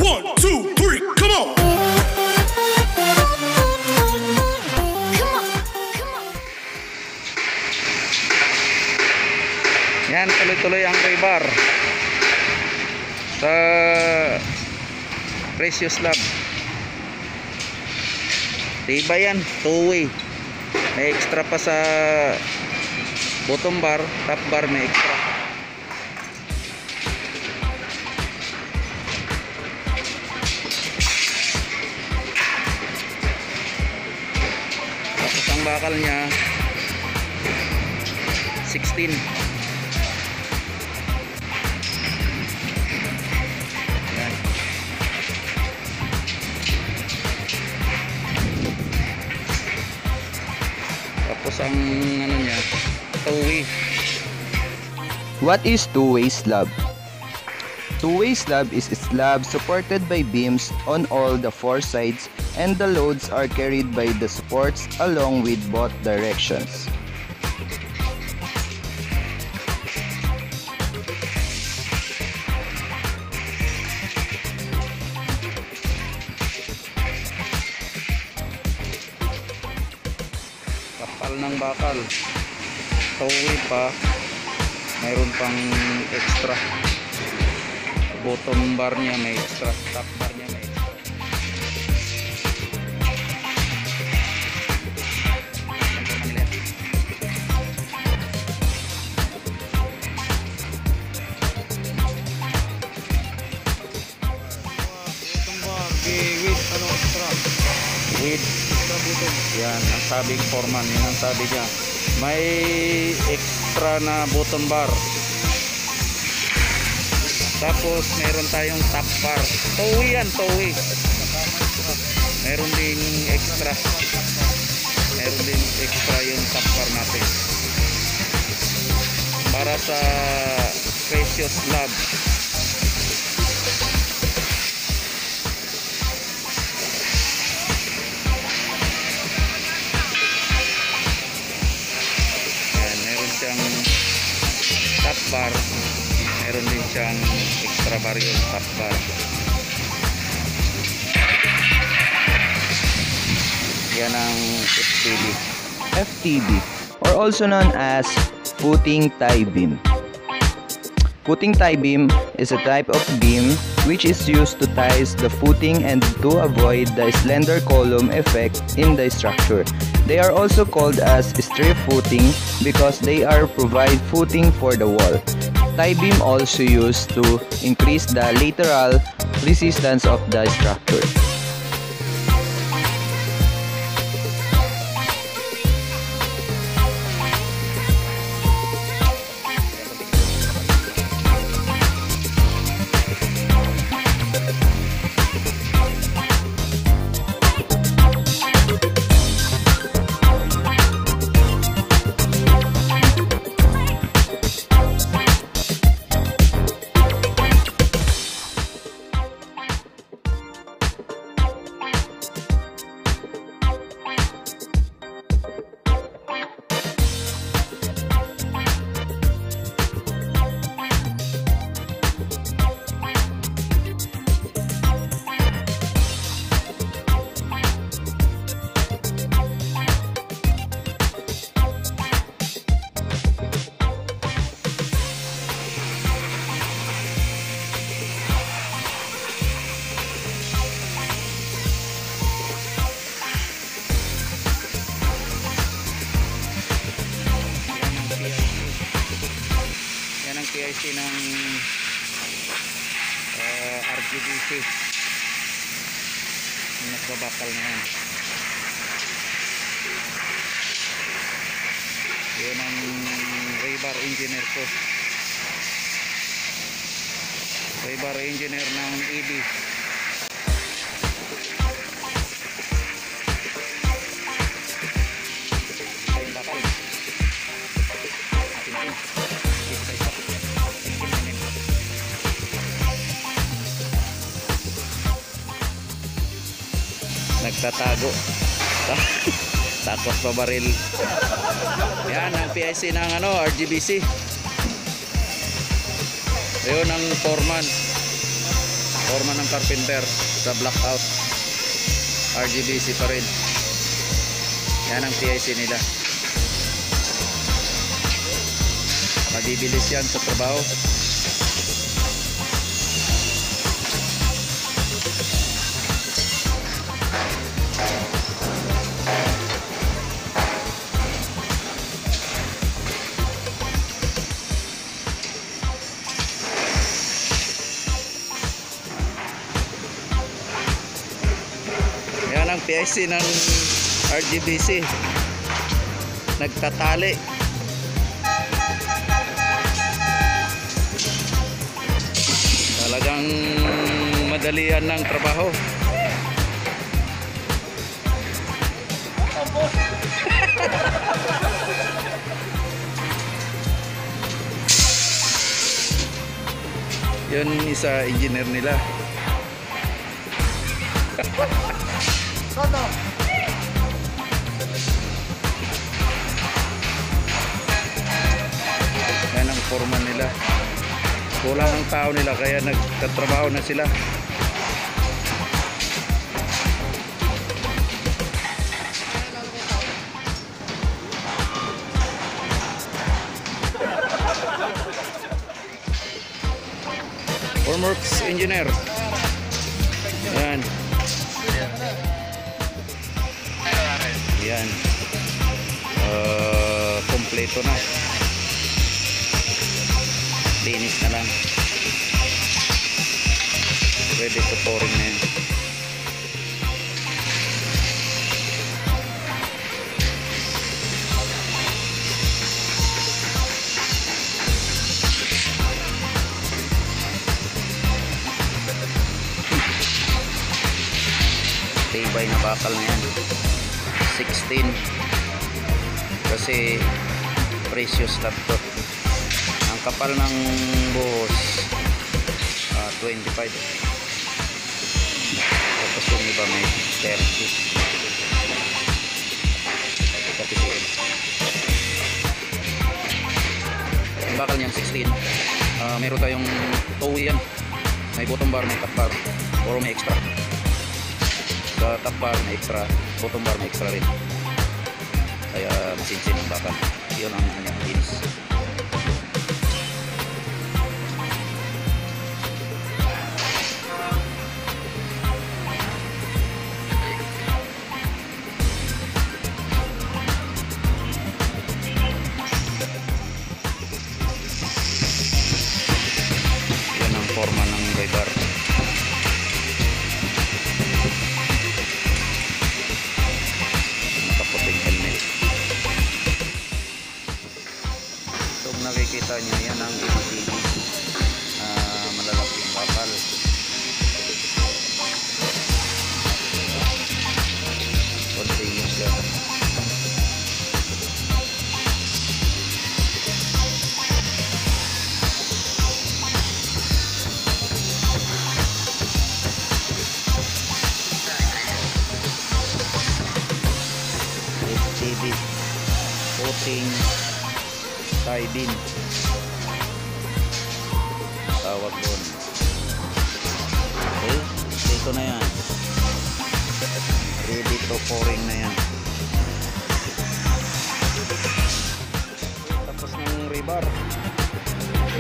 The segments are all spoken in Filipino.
1, 2, 3, come on! Yan, tuloy-tuloy ang rebar sa precious slab. Diba yan, two-way. May extra pa sa bottom bar, top bar may extra. Tapos ang bakal niya 16. Yan. Tapos ang ano niya, two-way. What is two-way slab? Two-way slab is a slab supported by beams on all the four sides, and the loads are carried by the supports along with both directions. Kapal ng bakal, two-way pa, mayroon pang extra. Bottom bar niya may extra, top bar niya may extra. Bottom bar with ano extra? With extra button. Yan ang sabing foreman, yan ang sabi niya. May extra na bottom bar. Tapos meron tayong top bar. Towy yan, towy. Meron din extra. Meron din extra yung top bar natin. Para sa precious slab. Ayan, meron siyang top bar. Meron din siyang extra bar yung top bar. Yan ang FTB. FTB, or also known as footing tie beam. Footing tie beam is a type of beam which is used to tie the footing and to avoid the slender column effect in the structure. They are also called as strip footing because they are provide footing for the wall. Tie beam also used to increase the lateral resistance of the structure. PIC ng RGBC yung nagbabakal na yan. Yun ang Rebar engineer ko, Rebar engineer ng EB. Nagtatago takot pabaril. Yan ang PIC ng RGBC. Ayun ang foreman. Forma ng carpenter sa blackout. RGBC pa rin. Yan ang PIC nila. Mabibilis yan sa trabaho. Yan ang PIC ng RGBC. Nagtatali. Talagang madalian ng trabaho. Yun isa engineer nila. Yan ang forma nila. Kulang ang tao nila kaya nagtatrabaho na sila. Formworks engineer. Yan. Yan. Kompleto na. Linis na lang. Ready to pouring na yan. Tibay na bakal na yan. 16 kasi precious lang to. Ang kapal ng buhos 25. Tapos yung iba may 30. Ang bakal niyan 16. Meron tayong tow yan. May bottom bar, may top bar, or may extra. Sa top bar may extra, bottom bar may extra rin. Kaya masinsin ang bakal. Yun ang kanyang linis. Yan ang forma ng rebar. Nakikita nyo yan ang LCD, malalaking bakal. Continuous yan. LCD coating tie-in tawag doon. Okay, dito na yan, ready to pouring na yan. Tapos ng rebar.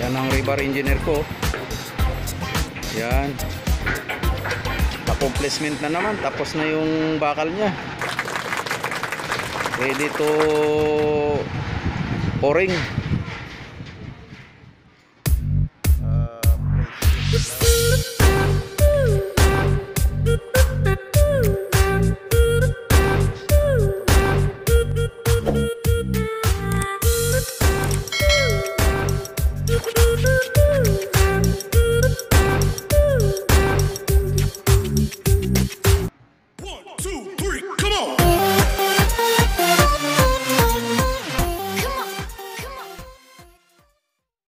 Yan ang rebar engineer ko. Yan, accomplishment na naman. Tapos na yung bakal nya, ready to pouring.